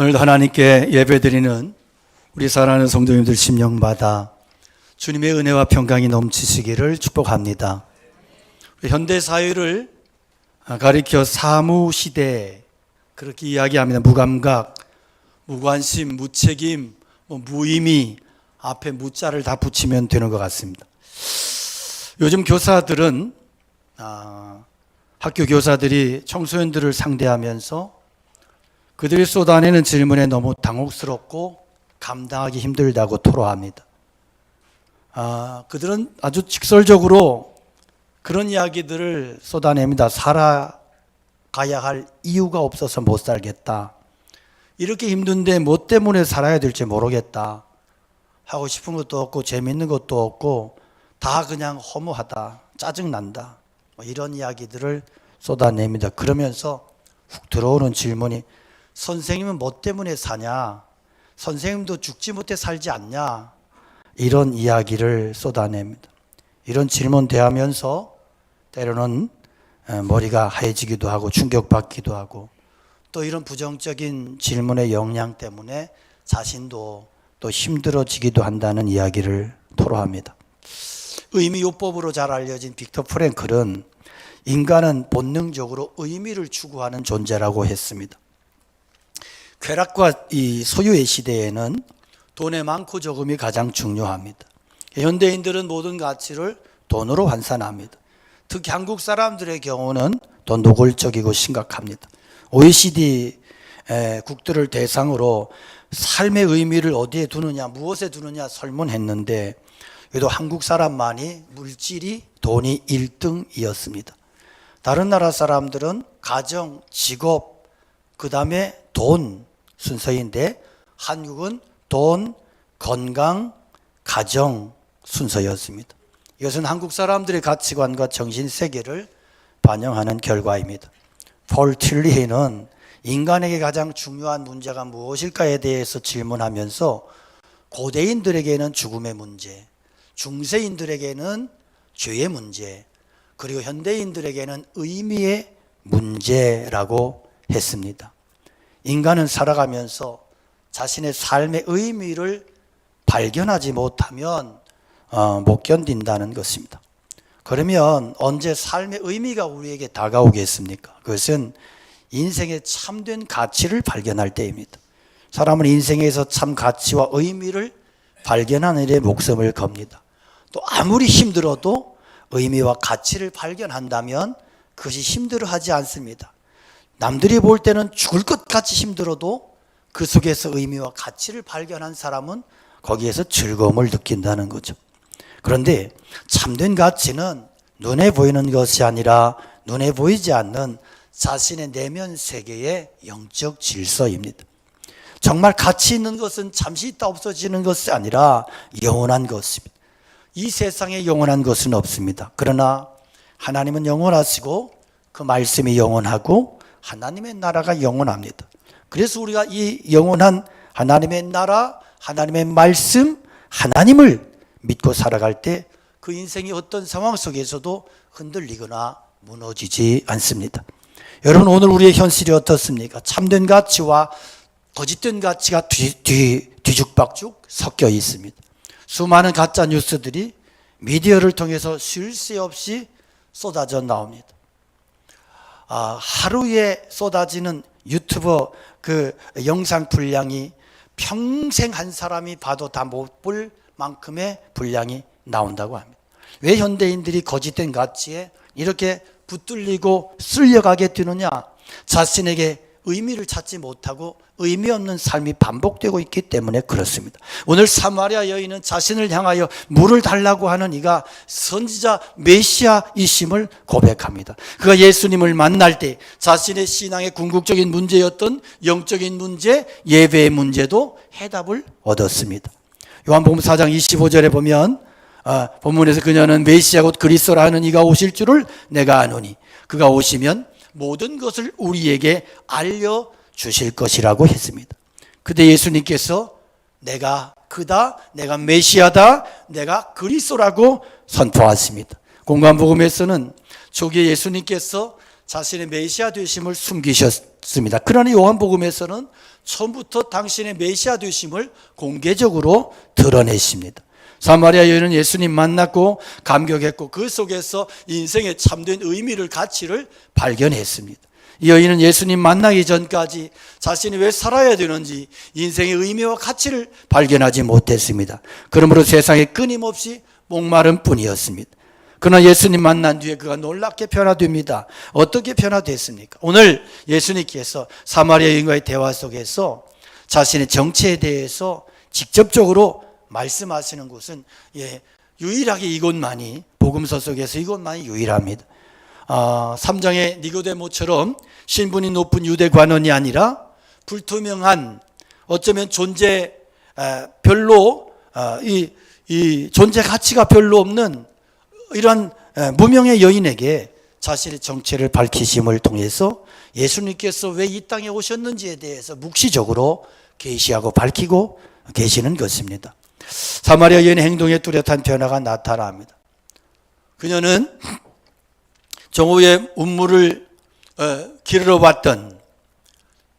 오늘도 하나님께 예배드리는 우리 사랑하는 성도님들 심령마다 주님의 은혜와 평강이 넘치시기를 축복합니다. 현대 사회를 가리켜 사무시대 그렇게 이야기합니다. 무감각, 무관심, 무책임, 무의미 앞에 무자를 다 붙이면 되는 것 같습니다. 요즘 교사들은 학교 교사들이 청소년들을 상대하면서 그들이 쏟아내는 질문에 너무 당혹스럽고 감당하기 힘들다고 토로합니다. 그들은 아주 직설적으로 그런 이야기들을 쏟아냅니다. 살아가야 할 이유가 없어서 못 살겠다. 이렇게 힘든데 뭐 때문에 살아야 될지 모르겠다. 하고 싶은 것도 없고 재밌는 것도 없고 다 그냥 허무하다. 짜증난다. 이런 이야기들을 쏟아냅니다. 그러면서 훅 들어오는 질문이 선생님은 뭐 때문에 사냐? 선생님도 죽지 못해 살지 않냐? 이런 이야기를 쏟아냅니다. 이런 질문 대하면서 때로는 머리가 하얘지기도 하고 충격받기도 하고 또 이런 부정적인 질문의 영향 때문에 자신도 또 힘들어지기도 한다는 이야기를 토로합니다. 의미요법으로 잘 알려진 빅터 프랭클은 인간은 본능적으로 의미를 추구하는 존재라고 했습니다. 쾌락과 이 소유의 시대에는 돈의 많고 적음이 가장 중요합니다. 현대인들은 모든 가치를 돈으로 환산합니다. 특히 한국 사람들의 경우는 더 노골적이고 심각합니다. OECD 국들을 대상으로 삶의 의미를 어디에 두느냐, 무엇에 두느냐 설문했는데 그래도 한국 사람만이 물질이 돈이 1등이었습니다. 다른 나라 사람들은 가정, 직업, 그 다음에 돈 순서인데 한국은 돈, 건강, 가정 순서였습니다. 이것은 한국 사람들의 가치관과 정신세계를 반영하는 결과입니다. 폴 틸리히는 인간에게 가장 중요한 문제가 무엇일까에 대해서 질문하면서 고대인들에게는 죽음의 문제, 중세인들에게는 죄의 문제, 그리고 현대인들에게는 의미의 문제라고 했습니다. 인간은 살아가면서 자신의 삶의 의미를 발견하지 못하면 못 견딘다는 것입니다. 그러면 언제 삶의 의미가 우리에게 다가오겠습니까? 그것은 인생의 참된 가치를 발견할 때입니다. 사람은 인생에서 참 가치와 의미를 발견하는 일에 목숨을 겁니다. 또 아무리 힘들어도 의미와 가치를 발견한다면 그것이 힘들어하지 않습니다. 남들이 볼 때는 죽을 것 같이 힘들어도 그 속에서 의미와 가치를 발견한 사람은 거기에서 즐거움을 느낀다는 거죠. 그런데 참된 가치는 눈에 보이는 것이 아니라 눈에 보이지 않는 자신의 내면 세계의 영적 질서입니다. 정말 가치 있는 것은 잠시 있다 없어지는 것이 아니라 영원한 것입니다. 이 세상에 영원한 것은 없습니다. 그러나 하나님은 영원하시고 그 말씀이 영원하고 하나님의 나라가 영원합니다. 그래서 우리가 이 영원한 하나님의 나라, 하나님의 말씀, 하나님을 믿고 살아갈 때 그 인생이 어떤 상황 속에서도 흔들리거나 무너지지 않습니다. 여러분, 오늘 우리의 현실이 어떻습니까? 참된 가치와 거짓된 가치가 뒤죽박죽 섞여 있습니다. 수많은 가짜 뉴스들이 미디어를 통해서 쉴 새 없이 쏟아져 나옵니다. 하루에 쏟아지는 유튜버 그 영상 분량이 평생 한 사람이 봐도 다 못 볼 만큼의 분량이 나온다고 합니다. 왜 현대인들이 거짓된 가치에 이렇게 붙들리고 쓸려가게 되느냐? 자신에게 의미를 찾지 못하고 의미 없는 삶이 반복되고 있기 때문에 그렇습니다. 오늘 사마리아 여인은 자신을 향하여 물을 달라고 하는 이가 선지자 메시아이심을 고백합니다. 그가 예수님을 만날 때 자신의 신앙의 궁극적인 문제였던 영적인 문제, 예배의 문제도 해답을 얻었습니다. 요한복음 4장 25절에 보면 본문에서 그녀는 메시아 곧 그리스도라 하는 이가 오실 줄을 내가 아노니 그가 오시면 모든 것을 우리에게 알려주실 것이라고 했습니다. 그때 예수님께서 내가 그다, 내가 메시아다, 내가 그리스도라고 선포하십니다. 공관복음에서는 초기에 예수님께서 자신의 메시아 되심을 숨기셨습니다. 그러나 요한복음에서는 처음부터 당신의 메시아 되심을 공개적으로 드러내십니다. 사마리아 여인은 예수님 만났고 감격했고 그 속에서 인생의 참된 의미를, 가치를 발견했습니다. 이 여인은 예수님 만나기 전까지 자신이 왜 살아야 되는지 인생의 의미와 가치를 발견하지 못했습니다. 그러므로 세상에 끊임없이 목마른 뿐이었습니다. 그러나 예수님 만난 뒤에 그가 놀랍게 변화됩니다. 어떻게 변화됐습니까? 오늘 예수님께서 사마리아 여인과의 대화 속에서 자신의 정체에 대해서 직접적으로 말씀하시는 곳은 유일하게 이곳만이, 복음서 속에서 이곳만이 유일합니다. 3장의 니고데모처럼 신분이 높은 유대 관원이 아니라 불투명한, 어쩌면 존재 별로 이 존재 가치가 별로 없는 이러한 무명의 여인에게 자신의 정체를 밝히심을 통해서 예수님께서 왜 이 땅에 오셨는지에 대해서 묵시적으로 계시하고 밝히고 계시는 것입니다. 사마리아 여인의 행동에 뚜렷한 변화가 나타납니다. 그녀는 정오에 운물을 기르러 왔던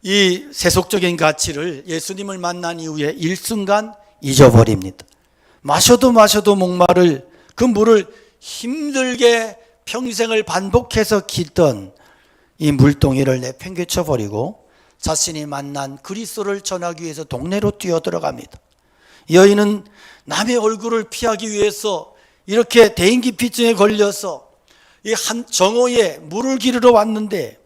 이 세속적인 가치를 예수님을 만난 이후에 일순간 잊어버립니다. 마셔도 목마를 그 물을 힘들게 평생을 반복해서 깃던 이 물동이를 내팽개쳐버리고 자신이 만난 그리스도를 전하기 위해서 동네로 뛰어들어갑니다. 여인은 남의 얼굴을 피하기 위해서 이렇게 대인기피증에 걸려서 이 한 정오에 물을 기르러 왔는데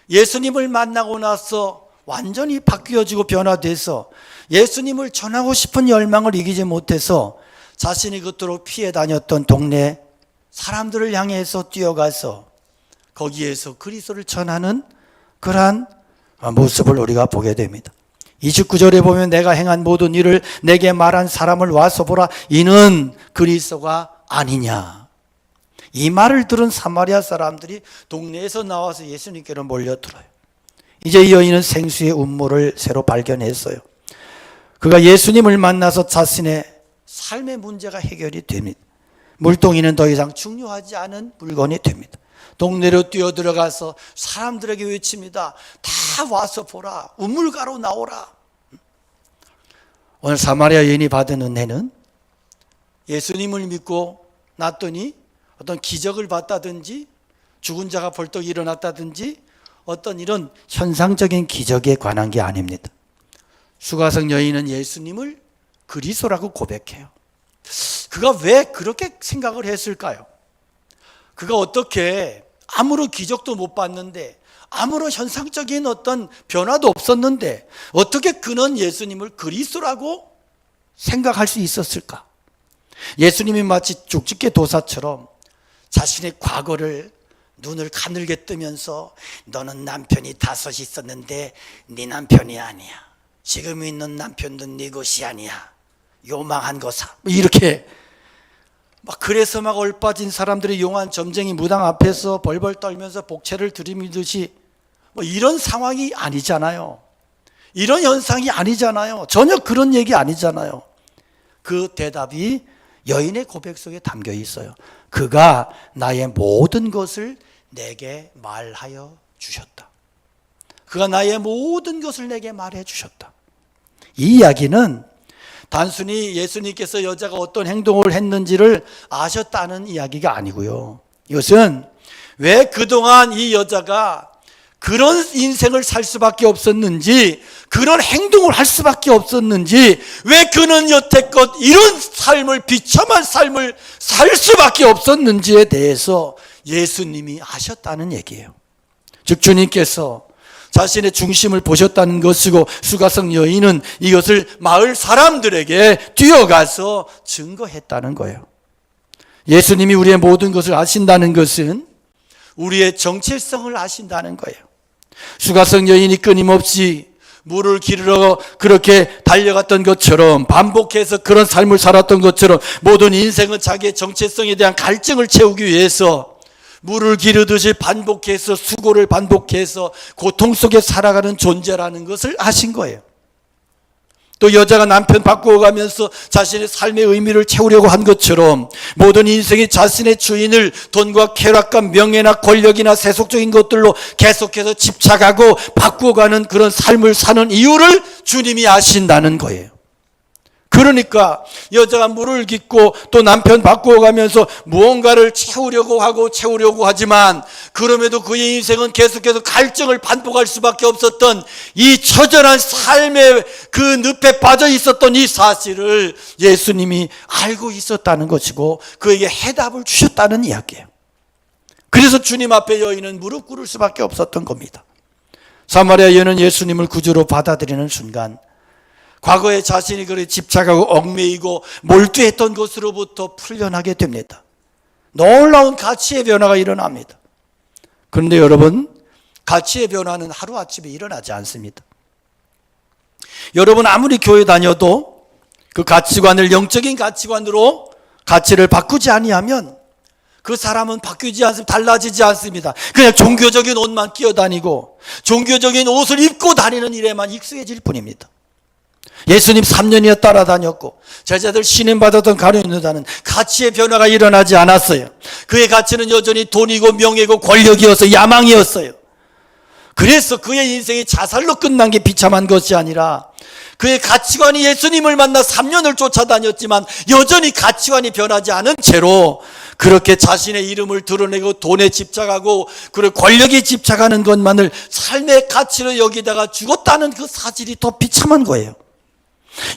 예수님을 만나고 나서 완전히 바뀌어지고 변화돼서 예수님을 전하고 싶은 열망을 이기지 못해서 자신이 그토록 피해 다녔던 동네 사람들을 향해서 뛰어가서 거기에서 그리스도를 전하는 그러한 모습을 우리가 보게 됩니다. 29절에 보면 내가 행한 모든 일을 내게 말한 사람을 와서 보라, 이는 그리스도가 아니냐. 이 말을 들은 사마리아 사람들이 동네에서 나와서 예수님께로 몰려들어요. 이제 이 여인은 생수의 운물을 새로 발견했어요. 그가 예수님을 만나서 자신의 삶의 문제가 해결이 됩니다. 물동이는 더 이상 중요하지 않은 물건이 됩니다. 동네로 뛰어들어가서 사람들에게 외칩니다. 다 와서 보라. 우물가로 나오라. 오늘 사마리아 여인이 받은 은혜는 예수님을 믿고 났더니 어떤 기적을 봤다든지 죽은 자가 벌떡 일어났다든지 어떤 이런 현상적인 기적에 관한 게 아닙니다. 수가성 여인은 예수님을 그리스도라고 고백해요. 그가 왜 그렇게 생각을 했을까요? 그가 어떻게 아무런 기적도 못 봤는데 아무런 현상적인 어떤 변화도 없었는데 어떻게 그는 예수님을 그리스도라고 생각할 수 있었을까? 예수님이 마치 죽집게 도사처럼 자신의 과거를 눈을 가늘게 뜨면서 너는 남편이 5 있었는데 네 남편이 아니야. 지금 있는 남편도 네 것이 아니야. 요망한 거사. 이렇게 그래서 얼빠진 사람들이 용한 점쟁이 무당 앞에서 벌벌 떨면서 복채를 들이밀듯이 이런 상황이 아니잖아요. 이런 현상이 아니잖아요. 전혀 그런 얘기 아니잖아요. 그 대답이 여인의 고백 속에 담겨 있어요. 그가 나의 모든 것을 내게 말하여 주셨다. 그가 나의 모든 것을 내게 말해 주셨다. 이 이야기는 단순히 예수님께서 여자가 어떤 행동을 했는지를 아셨다는 이야기가 아니고요. 이것은 왜 그동안 이 여자가 그런 인생을 살 수밖에 없었는지, 그런 행동을 할 수밖에 없었는지, 왜 그는 여태껏 이런 삶을, 비참한 삶을 살 수밖에 없었는지에 대해서 예수님이 아셨다는 얘기예요. 즉 주님께서 자신의 중심을 보셨다는 것이고 수가성 여인은 이것을 마을 사람들에게 뛰어가서 증거했다는 거예요. 예수님이 우리의 모든 것을 아신다는 것은 우리의 정체성을 아신다는 거예요. 수가성 여인이 끊임없이 물을 기르러 그렇게 달려갔던 것처럼, 반복해서 그런 삶을 살았던 것처럼 모든 인생은 자기의 정체성에 대한 갈증을 채우기 위해서 물을 기르듯이 반복해서 수고를 반복해서 고통 속에 살아가는 존재라는 것을 아신 거예요. 또 여자가 남편 바꾸어 가면서 자신의 삶의 의미를 채우려고 한 것처럼 모든 인생이 자신의 주인을 돈과 쾌락과 명예나 권력이나 세속적인 것들로 계속해서 집착하고 바꾸어가는 그런 삶을 사는 이유를 주님이 아신다는 거예요. 그러니까 여자가 물을 깃고 또 남편 바꾸어 가면서 무언가를 채우려고 하지만 그럼에도 그의 인생은 계속해서 갈증을 반복할 수밖에 없었던 이 처절한 삶의 그 늪에 빠져 있었던 이 사실을 예수님이 알고 있었다는 것이고 그에게 해답을 주셨다는 이야기예요. 그래서 주님 앞에 여인은 무릎 꿇을 수밖에 없었던 겁니다. 사마리아 여인은 예수님을 구주로 받아들이는 순간 과거에 자신이 그렇게 집착하고 얽매이고 몰두했던 것으로부터 풀려나게 됩니다. 놀라운 가치의 변화가 일어납니다. 그런데 여러분, 가치의 변화는 하루아침에 일어나지 않습니다. 여러분 아무리 교회 다녀도 그 가치관을 영적인 가치관으로 가치를 바꾸지 아니하면 그 사람은 바뀌지 않습니다. 달라지지 않습니다. 그냥 종교적인 옷만 끼어다니고 종교적인 옷을 입고 다니는 일에만 익숙해질 뿐입니다. 예수님 3년이나 따라다녔고 제자들 신임받았던 가룟 유다는 가치의 변화가 일어나지 않았어요. 그의 가치는 여전히 돈이고 명예고 권력이었어요. 야망이었어요. 그래서 그의 인생이 자살로 끝난 게 비참한 것이 아니라 그의 가치관이 예수님을 만나 3년을 쫓아다녔지만 여전히 가치관이 변하지 않은 채로 그렇게 자신의 이름을 드러내고 돈에 집착하고 그리고 권력에 집착하는 것만을 삶의 가치로 여기다가 죽었다는 그 사실이 더 비참한 거예요.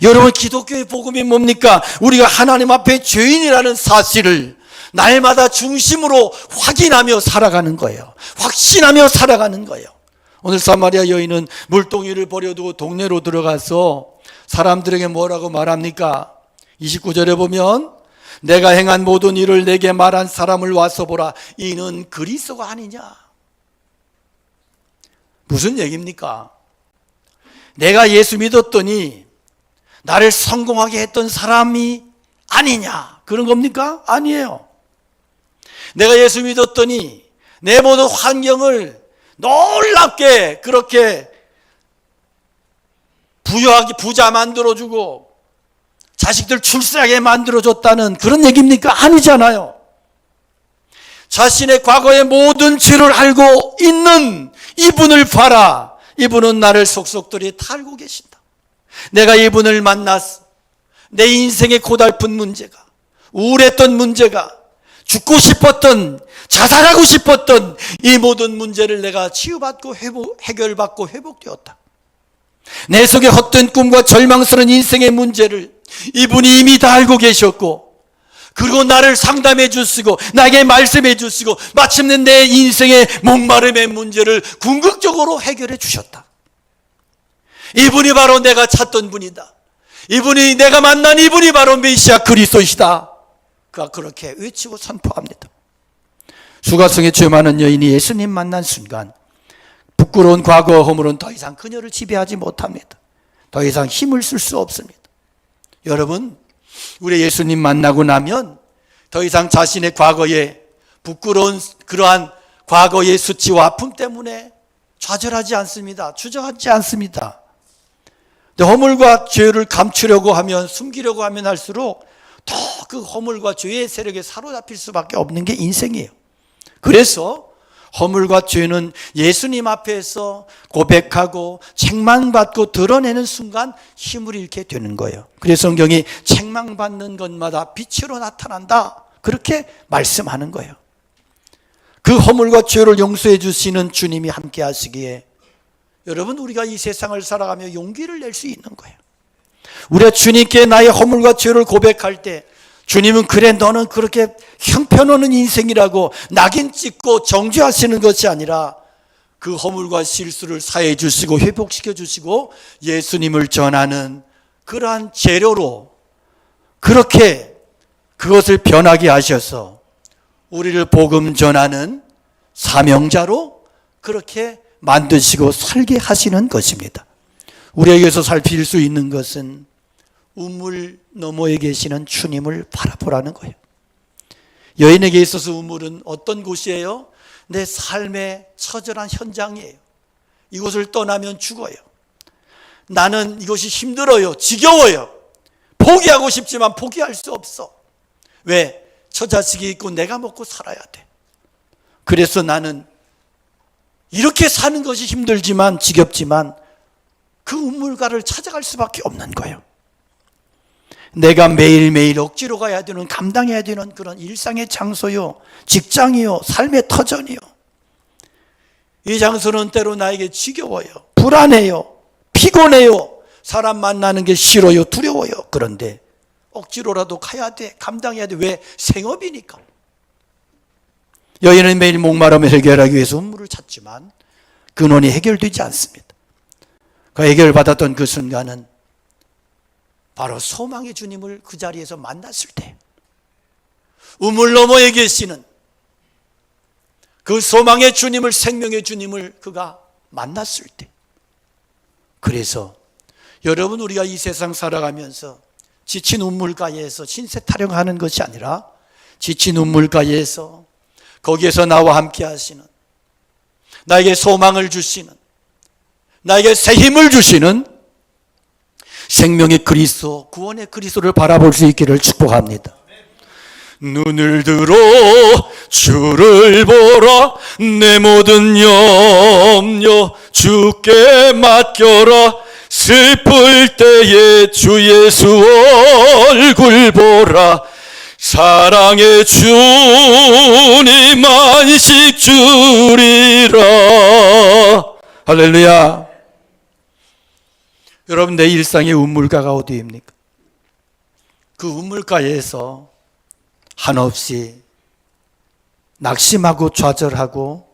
여러분 기독교의 복음이 뭡니까? 우리가 하나님 앞에 죄인이라는 사실을 날마다 중심으로 확인하며 살아가는 거예요. 확신하며 살아가는 거예요. 오늘 사마리아 여인은 물동이를 버려두고 동네로 들어가서 사람들에게 뭐라고 말합니까? 29절에 보면 내가 행한 모든 일을 내게 말한 사람을 와서 보라. 이는 그리스도가 아니냐? 무슨 얘기입니까? 내가 예수 믿었더니 나를 성공하게 했던 사람이 아니냐? 그런 겁니까? 아니에요. 내가 예수 믿었더니 내 모든 환경을 놀랍게 그렇게 부유하게 부자 만들어주고 자식들 출세하게 만들어줬다는 그런 얘기입니까? 아니잖아요. 자신의 과거의 모든 죄를 알고 있는 이분을 봐라. 이분은 나를 속속들이 다 알고 계신다. 내가 이분을 만났어. 내 인생의 고달픈 문제가, 우울했던 문제가, 죽고 싶었던, 자살하고 싶었던 이 모든 문제를 내가 치유받고 해결받고 회복되었다. 내 속에 헛된 꿈과 절망스러운 인생의 문제를 이분이 이미 다 알고 계셨고 그리고 나를 상담해 주시고 나에게 말씀해 주시고 마침내 내 인생의 목마름의 문제를 궁극적으로 해결해 주셨다. 이분이 바로 내가 찾던 분이다. 이분이 내가 만난 이분이 바로 메시아 그리스도이시다. 그가 그렇게 외치고 선포합니다. 수가성에 죄 많은 여인이 예수님 만난 순간 부끄러운 과거 허물은 더 이상 그녀를 지배하지 못합니다. 더 이상 힘을 쓸 수 없습니다. 여러분, 우리 예수님 만나고 나면 더 이상 자신의 과거에 부끄러운 그러한 과거의 수치와 아픔 때문에 좌절하지 않습니다. 주저하지 않습니다. 허물과 죄를 감추려고 하면 숨기려고 하면 할수록 더 그 허물과 죄의 세력에 사로잡힐 수밖에 없는 게 인생이에요. 그래서 허물과 죄는 예수님 앞에서 고백하고 책망받고 드러내는 순간 힘을 잃게 되는 거예요. 그래서 성경이 책망받는 것마다 빛으로 나타난다 그렇게 말씀하는 거예요. 그 허물과 죄를 용서해 주시는 주님이 함께 하시기에 여러분 우리가 이 세상을 살아가며 용기를 낼 수 있는 거예요. 우리가 주님께 나의 허물과 죄를 고백할 때 주님은 그래 너는 그렇게 형편없는 인생이라고 낙인 찍고 정죄하시는 것이 아니라 그 허물과 실수를 사해 주시고 회복시켜 주시고 예수님을 전하는 그러한 재료로 그렇게 그것을 변하게 하셔서 우리를 복음 전하는 사명자로 그렇게 만드시고 살게 하시는 것입니다. 우리에게서 살필 수 있는 것은 우물 너머에 계시는 주님을 바라보라는 거예요. 여인에게 있어서 우물은 어떤 곳이에요? 내 삶의 처절한 현장이에요. 이곳을 떠나면 죽어요. 나는 이것이 힘들어요. 지겨워요. 포기하고 싶지만 포기할 수 없어. 왜? 저 자식이 있고 내가 먹고 살아야 돼. 그래서 나는 이렇게 사는 것이 힘들지만 지겹지만 그 우물가를 찾아갈 수밖에 없는 거예요. 내가 매일매일 억지로 가야 되는, 감당해야 되는 그런 일상의 장소요, 직장이요, 삶의 터전이요. 이 장소는 때로 나에게 지겨워요. 불안해요. 피곤해요. 사람 만나는 게 싫어요. 두려워요. 그런데 억지로라도 가야 돼. 감당해야 돼. 왜? 생업이니까. 여인은 매일 목마름을 해결하기 위해서 우물을 찾지만 근원이 해결되지 않습니다. 그 해결받았던 그 순간은 바로 소망의 주님을 그 자리에서 만났을 때, 우물 너머에 계시는 그 소망의 주님을, 생명의 주님을 그가 만났을 때, 그래서 여러분, 우리가 이 세상 살아가면서 지친 우물가에서 신세 타령하는 것이 아니라 지친 우물가에서 거기에서 나와 함께 하시는, 나에게 소망을 주시는, 나에게 새 힘을 주시는 생명의 그리스도, 구원의 그리스도를 바라볼 수 있기를 축복합니다. 눈을 들어 주를 보라, 내 모든 염려 주께 맡겨라. 슬플 때에 주 예수 얼굴 보라. 사랑의 주님 안식 주리라. 할렐루야. 여러분, 내 일상의 우물가가 어디입니까? 그 우물가에서 한없이 낙심하고 좌절하고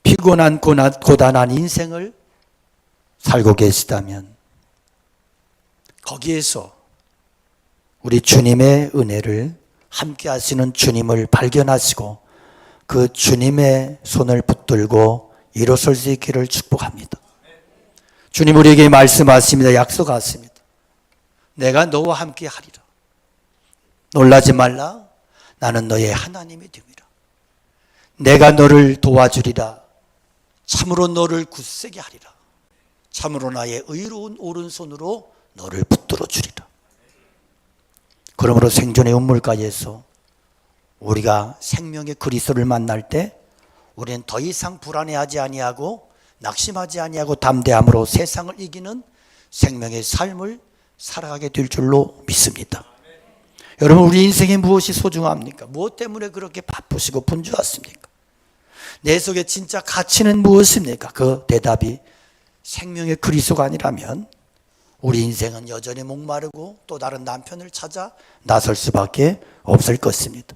피곤한 고단한 인생을 살고 계시다면 거기에서 우리 주님의 은혜를, 함께 하시는 주님을 발견하시고 그 주님의 손을 붙들고 일어설 수 있기를 축복합니다. 주님 우리에게 말씀하십니다. 약속하십니다. 내가 너와 함께 하리라. 놀라지 말라. 나는 너의 하나님이 됨이라. 내가 너를 도와주리라. 참으로 너를 굳세게 하리라. 참으로 나의 의로운 오른손으로 너를 붙들어 주리라. 그러므로 생존의 우물가에서 우리가 생명의 그리스도를 만날 때 우리는 더 이상 불안해하지 아니하고 낙심하지 아니하고 담대함으로 세상을 이기는 생명의 삶을 살아가게 될 줄로 믿습니다. 여러분, 우리 인생에 무엇이 소중합니까? 무엇 때문에 그렇게 바쁘시고 분주하십니까? 내 속에 진짜 가치는 무엇입니까? 그 대답이 생명의 그리스도가 아니라면 우리 인생은 여전히 목마르고 또 다른 남편을 찾아 나설 수밖에 없을 것입니다.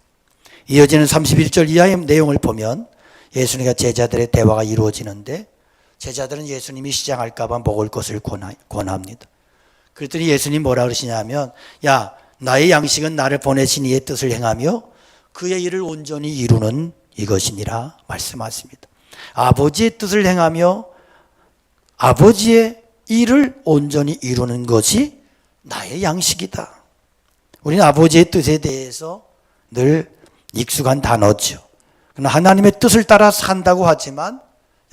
이어지는 31절 이하의 내용을 보면 예수님과 제자들의 대화가 이루어지는데, 제자들은 예수님이 시장할까 봐 먹을 것을 권합니다. 그랬더니 예수님 뭐라 그러시냐면, 야, 나의 양식은 나를 보내신 이의 뜻을 행하며 그의 일을 온전히 이루는 이것이니라 말씀하십니다. 아버지의 뜻을 행하며 아버지의 일을 온전히 이루는 것이 나의 양식이다. 우리는 아버지의 뜻에 대해서 늘 익숙한 단어죠. 그러나 하나님의 뜻을 따라 산다고 하지만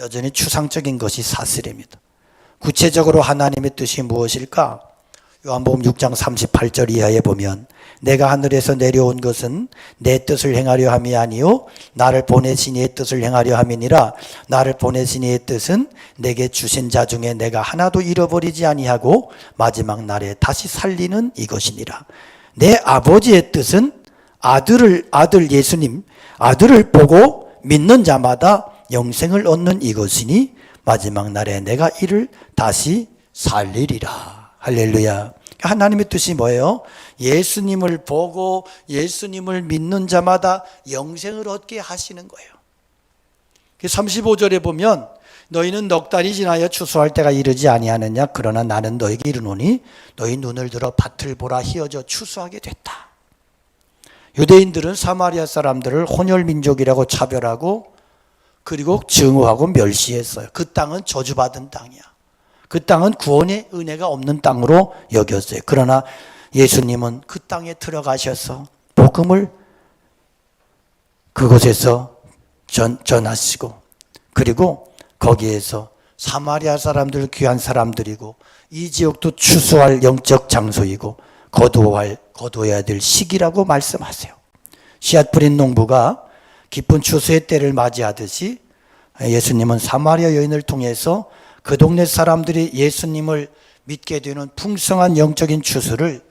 여전히 추상적인 것이 사실입니다. 구체적으로 하나님의 뜻이 무엇일까? 요한복음 6장 38절 이하에 보면, 내가 하늘에서 내려온 것은 내 뜻을 행하려 함이 아니요 나를 보내신 이의 뜻을 행하려 함이니라. 나를 보내신 이의 뜻은 내게 주신 자 중에 내가 하나도 잃어버리지 아니하고 마지막 날에 다시 살리는 이것이니라. 내 아버지의 뜻은 아들 예수님, 아들을 보고 믿는 자마다 영생을 얻는 이것이니 마지막 날에 내가 이를 다시 살리리라. 할렐루야. 하나님의 뜻이 뭐예요? 예수님을 보고 예수님을 믿는 자마다 영생을 얻게 하시는 거예요. 35절에 보면, 너희는 넉 달이 지나여 추수할 때가 이르지 아니하느냐? 그러나 나는 너에게 이르노니 너희 눈을 들어 밭을 보라. 희어져 추수하게 됐다. 유대인들은 사마리아 사람들을 혼혈민족이라고 차별하고 그리고 증오하고 멸시했어요. 그 땅은 저주받은 땅이야. 그 땅은 구원의 은혜가 없는 땅으로 여겼어요. 그러나 예수님은 그 땅에 들어가셔서 복음을 그곳에서 전하시고, 그리고 거기에서 사마리아 사람들 귀한 사람들이고 이 지역도 추수할 영적 장소이고 거두어야 될 시기라고 말씀하세요. 씨앗 뿌린 농부가 기쁜 추수의 때를 맞이하듯이 예수님은 사마리아 여인을 통해서 그 동네 사람들이 예수님을 믿게 되는 풍성한 영적인 추수를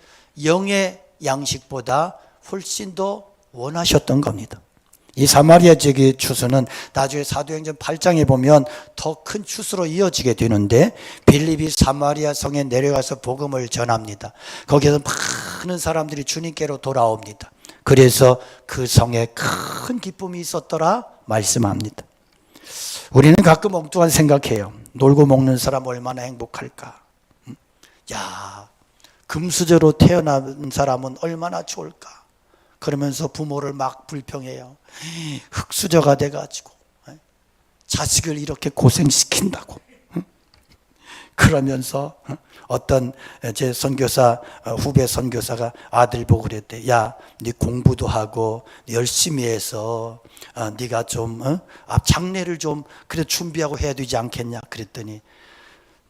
영의 양식보다 훨씬 더 원하셨던 겁니다. 이 사마리아 지역의 추수는 나중에 사도행전 8장에 보면 더 큰 추수로 이어지게 되는데 빌립이 사마리아 성에 내려가서 복음을 전합니다. 거기에서 많은 사람들이 주님께로 돌아옵니다. 그래서 그 성에 큰 기쁨이 있었더라 말씀합니다. 우리는 가끔 엉뚱한 생각해요. 놀고 먹는 사람 얼마나 행복할까. 야, 금수저로 태어난 사람은 얼마나 좋을까. 그러면서 부모를 막 불평해요. 흙수저가 돼가지고 자식을 이렇게 고생시킨다고. 그러면서 어떤 제 선교사 후배 선교사가 아들 보고 그랬대. 야, 네 공부도 하고 열심히 해서 네가 좀 장례를 좀 그래 준비하고 해야 되지 않겠냐 그랬더니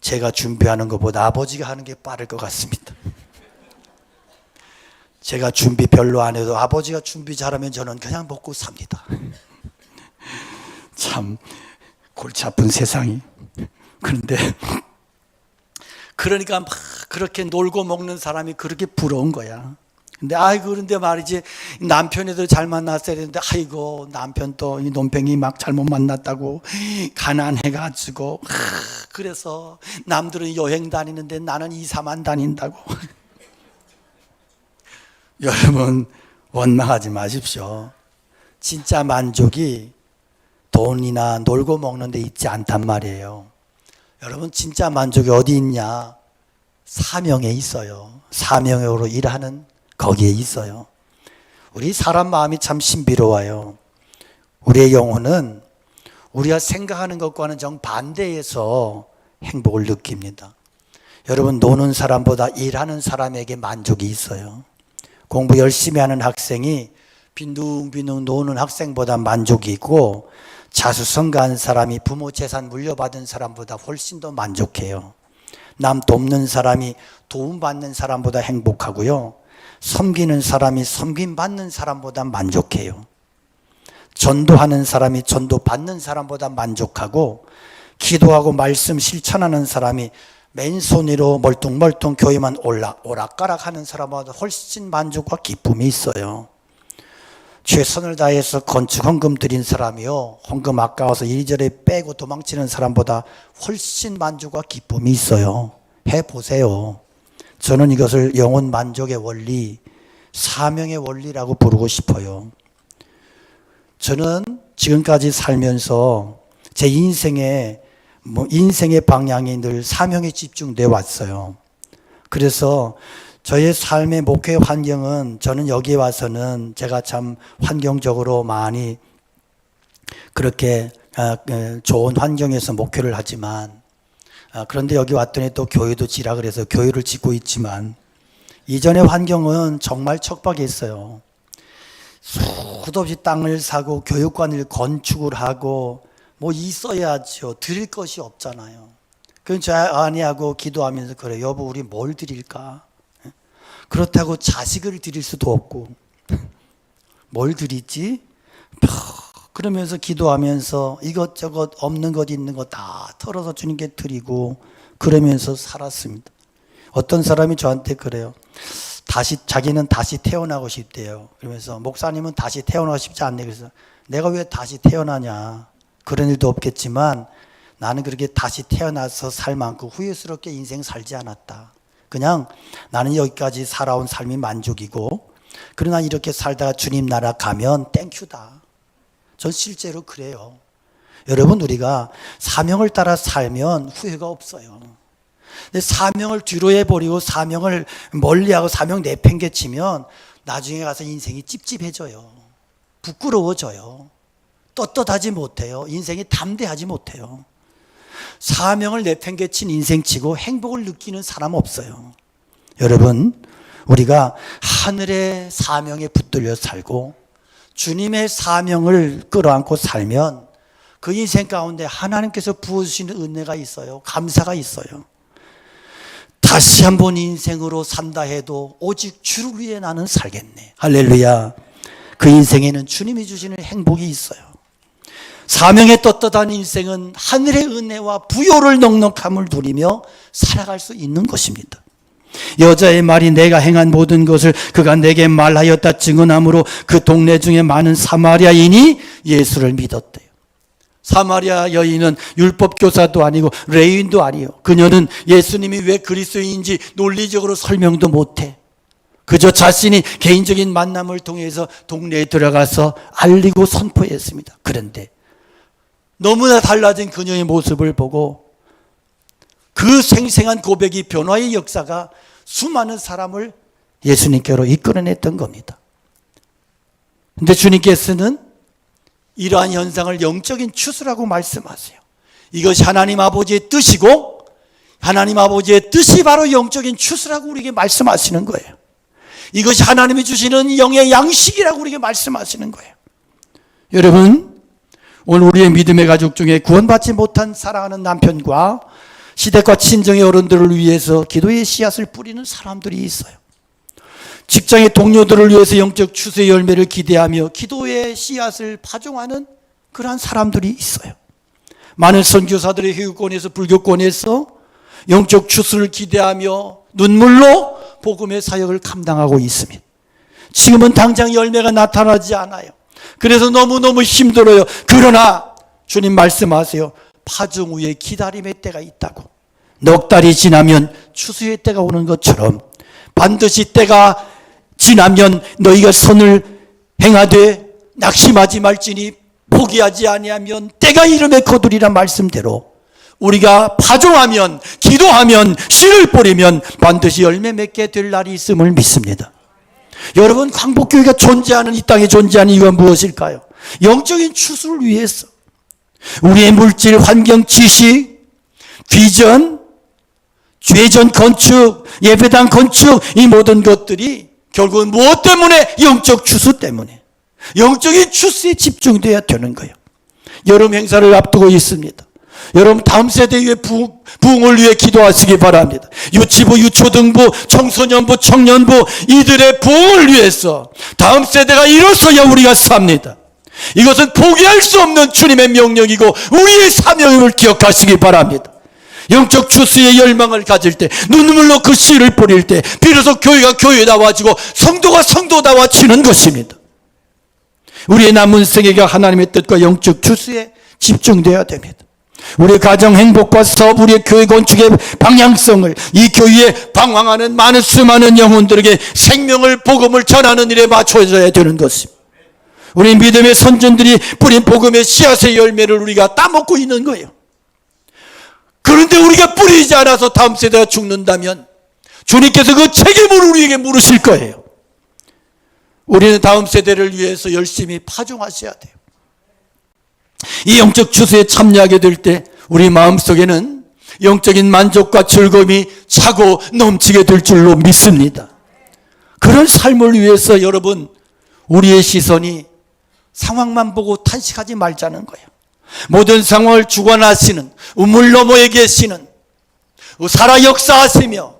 제가 준비하는 것보다 아버지가 하는 게 빠를 것 같습니다. 제가 준비 별로 안 해도 아버지가 준비 잘하면 저는 그냥 먹고 삽니다. 참 골치 아픈 세상이. 그런데 그러니까 막 그렇게 놀고 먹는 사람이 그렇게 부러운 거야. 근데 그런데 말이지 남편애들 잘 만났어야 되는데 아이고 남편 또 이 논팽이 막 잘못 만났다고 가난해가지고 그래서 남들은 여행 다니는데 나는 이사만 다닌다고. 여러분 원망하지 마십시오. 진짜 만족이 돈이나 놀고 먹는 데 있지 않단 말이에요. 여러분 진짜 만족이 어디 있냐? 사명에 있어요. 사명으로 일하는 거기에 있어요. 우리 사람 마음이 참 신비로워요. 우리의 영혼은 우리가 생각하는 것과는 정반대에서 행복을 느낍니다. 여러분 노는 사람보다 일하는 사람에게 만족이 있어요. 공부 열심히 하는 학생이 빈둥빈둥 노는 학생보다 만족이 있고 자수성가한 사람이 부모 재산 물려받은 사람보다 훨씬 더 만족해요. 남 돕는 사람이 도움받는 사람보다 행복하고요. 섬기는 사람이 섬김받는 사람보다 만족해요. 전도하는 사람이 전도받는 사람보다 만족하고 기도하고 말씀 실천하는 사람이 맨손으로 멀뚱멀뚱 교회만 오락가락하는 사람보다 훨씬 만족과 기쁨이 있어요. 최선을 다해서 건축 헌금 드린 사람이요 헌금 아까워서 이리저리 빼고 도망치는 사람보다 훨씬 만족과 기쁨이 있어요. 해보세요. 저는 이것을 영혼 만족의 원리, 사명의 원리라고 부르고 싶어요. 저는 지금까지 살면서 제 인생의 방향이 늘 사명에 집중되어 왔어요. 그래서 저의 삶의 목회 환경은 저는 여기에 와서는 제가 참 환경적으로 많이 그렇게 좋은 환경에서 목회를 하지만 그런데 여기 왔더니 또 교회도 지라 그래서 교회를 짓고 있지만 이전의 환경은 정말 척박했어요. 수도 없이 땅을 사고 교육관을 건축을 하고 뭐 있어야죠. 드릴 것이 없잖아요. 그래서 저 아내하고 기도하면서 그래 여보 우리 뭘 드릴까? 그렇다고 자식을 드릴 수도 없고 뭘 드리지? 그러면서 기도하면서 이것저것 없는 것 있는 것 다 털어서 주님께 드리고 그러면서 살았습니다. 어떤 사람이 저한테 그래요. 자기는 다시 태어나고 싶대요. 그러면서 목사님은 다시 태어나고 싶지 않네. 그래서 내가 왜 다시 태어나냐. 그런 일도 없겠지만 나는 그렇게 다시 태어나서 살 만큼 후회스럽게 인생 살지 않았다. 그냥 나는 여기까지 살아온 삶이 만족이고 그러나 이렇게 살다가 주님 나라 가면 땡큐다. 전 실제로 그래요. 여러분 우리가 사명을 따라 살면 후회가 없어요. 근데 사명을 뒤로 해버리고 사명을 멀리하고 사명 내팽개치면 나중에 가서 인생이 찝찝해져요. 부끄러워져요. 떳떳하지 못해요. 인생이 담대하지 못해요. 사명을 내팽개친 인생치고 행복을 느끼는 사람 없어요. 여러분 우리가 하늘의 사명에 붙들려 살고 주님의 사명을 끌어안고 살면 그 인생 가운데 하나님께서 부어주시는 은혜가 있어요. 감사가 있어요. 다시 한번 인생으로 산다 해도 오직 주를 위해 나는 살겠네. 할렐루야. 그 인생에는 주님이 주시는 행복이 있어요. 사명에 떳떳한 인생은 하늘의 은혜와 부요를 넉넉함을 누리며 살아갈 수 있는 것입니다. 여자의 말이 내가 행한 모든 것을 그가 내게 말하였다 증언함으로 그 동네 중에 많은 사마리아인이 예수를 믿었대요. 사마리아 여인은 율법교사도 아니고 레위인도 아니에요. 그녀는 예수님이 왜 그리스도인지 논리적으로 설명도 못해. 그저 자신이 개인적인 만남을 통해서 동네에 들어가서 알리고 선포했습니다. 그런데 너무나 달라진 그녀의 모습을 보고 그 생생한 고백이 변화의 역사가 수많은 사람을 예수님께로 이끌어냈던 겁니다. 그런데 주님께서는 이러한 현상을 영적인 추수라고 말씀하세요. 이것이 하나님 아버지의 뜻이고 하나님 아버지의 뜻이 바로 영적인 추수라고 우리에게 말씀하시는 거예요. 이것이 하나님이 주시는 영의 양식이라고 우리에게 말씀하시는 거예요. 여러분, 오늘 우리의 믿음의 가족 중에 구원받지 못한 사랑하는 남편과 시댁과 친정의 어른들을 위해서 기도의 씨앗을 뿌리는 사람들이 있어요. 직장의 동료들을 위해서 영적 추수의 열매를 기대하며 기도의 씨앗을 파종하는 그러한 사람들이 있어요. 많은 선교사들의 교육권에서 불교권에서 영적 추수를 기대하며 눈물로 복음의 사역을 감당하고 있습니다. 지금은 당장 열매가 나타나지 않아요. 그래서 너무너무 힘들어요. 그러나 주님 말씀하세요. 파종 후에 기다림의 때가 있다고. 넉 달이 지나면 추수의 때가 오는 것처럼 반드시 때가 지나면 너희가 선을 행하되 낙심하지 말지니 포기하지 아니하면 때가 이름에 거두리라 말씀대로 우리가 파종하면 기도하면 씨를 뿌리면 반드시 열매 맺게 될 날이 있음을 믿습니다. 여러분, 광복교회가 존재하는 이 땅에 존재하는 이유가 무엇일까요? 영적인 추수를 위해서 우리의 물질, 환경, 지식, 비전, 죄전 건축, 예배당 건축 이 모든 것들이 결국은 무엇 때문에? 영적 추수 때문에. 영적인 추수에 집중돼야 되는 거예요. 여름 행사를 앞두고 있습니다. 여러분, 다음 세대의 부흥을 위해 기도하시기 바랍니다. 유치부, 유초등부, 청소년부, 청년부 이들의 부흥을 위해서 다음 세대가 일어서야 우리가 삽니다. 이것은 포기할 수 없는 주님의 명령이고 우리의 사명임을 기억하시기 바랍니다. 영적 추수의 열망을 가질 때, 눈물로 그 씨를 뿌릴 때 비로소 교회가 교회다워지고 성도가 성도다워지는 것입니다. 우리의 남은 생애가 하나님의 뜻과 영적 추수에 집중되어야 됩니다. 우리의 가정 행복과 사업, 우리의 교회 건축의 방향성을 이 교회에 방황하는 많은 수많은 영혼들에게 생명을, 복음을 전하는 일에 맞춰져야 되는 것입니다. 우리 믿음의 선전들이 뿌린 복음의 씨앗의 열매를 우리가 따먹고 있는 거예요. 그런데 우리가 뿌리지 않아서 다음 세대가 죽는다면 주님께서 그 책임을 우리에게 물으실 거예요. 우리는 다음 세대를 위해서 열심히 파종하셔야 돼요. 이 영적 추수에 참여하게 될 때 우리 마음속에는 영적인 만족과 즐거움이 차고 넘치게 될 줄로 믿습니다. 그런 삶을 위해서 여러분, 우리의 시선이 상황만 보고 탄식하지 말자는 거예요. 모든 상황을 주관하시는, 우물 너머에 계시는, 살아 역사하시며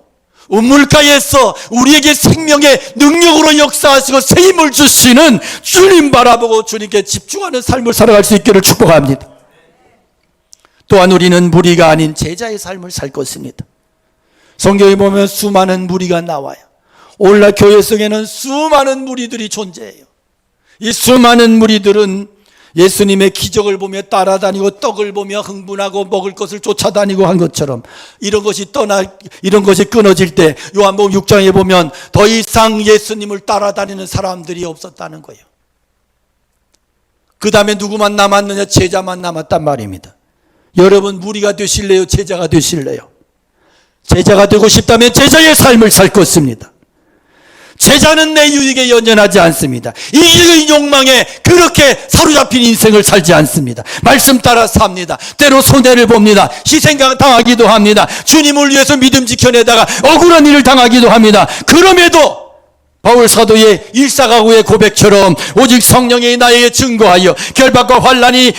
우물가에서 우리에게 생명의 능력으로 역사하시고 새 힘을 주시는 주님 바라보고 주님께 집중하는 삶을 살아갈 수 있기를 축복합니다. 또한 우리는 무리가 아닌 제자의 삶을 살 것입니다. 성경에 보면 수많은 무리가 나와요. 오늘날 교회 속에는 수많은 무리들이 존재해요. 이 수많은 무리들은 예수님의 기적을 보며 따라다니고 떡을 보며 흥분하고 먹을 것을 쫓아다니고 한 것처럼 이런 것이 끊어질 때 요한복음 6장에 보면 더 이상 예수님을 따라다니는 사람들이 없었다는 거예요. 그 다음에 누구만 남았느냐? 제자만 남았단 말입니다. 여러분, 무리가 되실래요? 제자가 되실래요? 제자가 되고 싶다면 제자의 삶을 살 것입니다. 제자는 내 유익에 연연하지 않습니다. 이기의 욕망에 그렇게 사로잡힌 인생을 살지 않습니다. 말씀 따라 삽니다. 때로 손해를 봅니다. 희생당하기도 합니다. 주님을 위해서 믿음 지켜내다가 억울한 일을 당하기도 합니다. 그럼에도 바울 사도의 일사가구의 고백처럼 오직 성령이 나에게 증거하여 결박과 환난이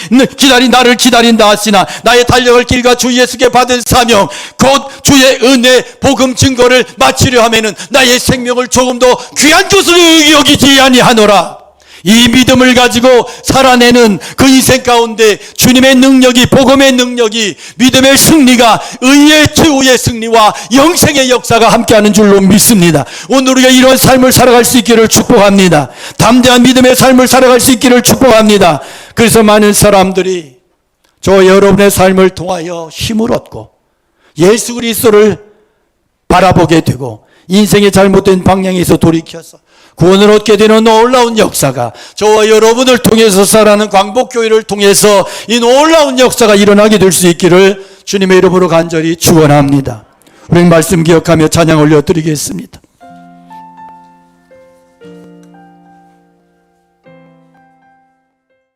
나를 기다린다 하시나 나의 달려갈 길과 주 예수께 받은 사명 곧 주의 은혜 복음 증거를 마치려 하면은 나의 생명을 조금 더 귀한 것으로 여기지 아니하노라. 이 믿음을 가지고 살아내는 그 인생 가운데 주님의 능력이 복음의 능력이 믿음의 승리가 의의 최후의 승리와 영생의 역사가 함께하는 줄로 믿습니다. 오늘 우리가 이런 삶을 살아갈 수 있기를 축복합니다. 담대한 믿음의 삶을 살아갈 수 있기를 축복합니다. 그래서 많은 사람들이 저 여러분의 삶을 통하여 힘을 얻고 예수 그리스도를 바라보게 되고 인생의 잘못된 방향에서 돌이켜서 구원을 얻게 되는 놀라운 역사가 저와 여러분을 통해서 살아가는 광복교회를 통해서 이 놀라운 역사가 일어나게 될 수 있기를 주님의 이름으로 간절히 축원합니다. 우리 말씀 기억하며 찬양 올려드리겠습니다.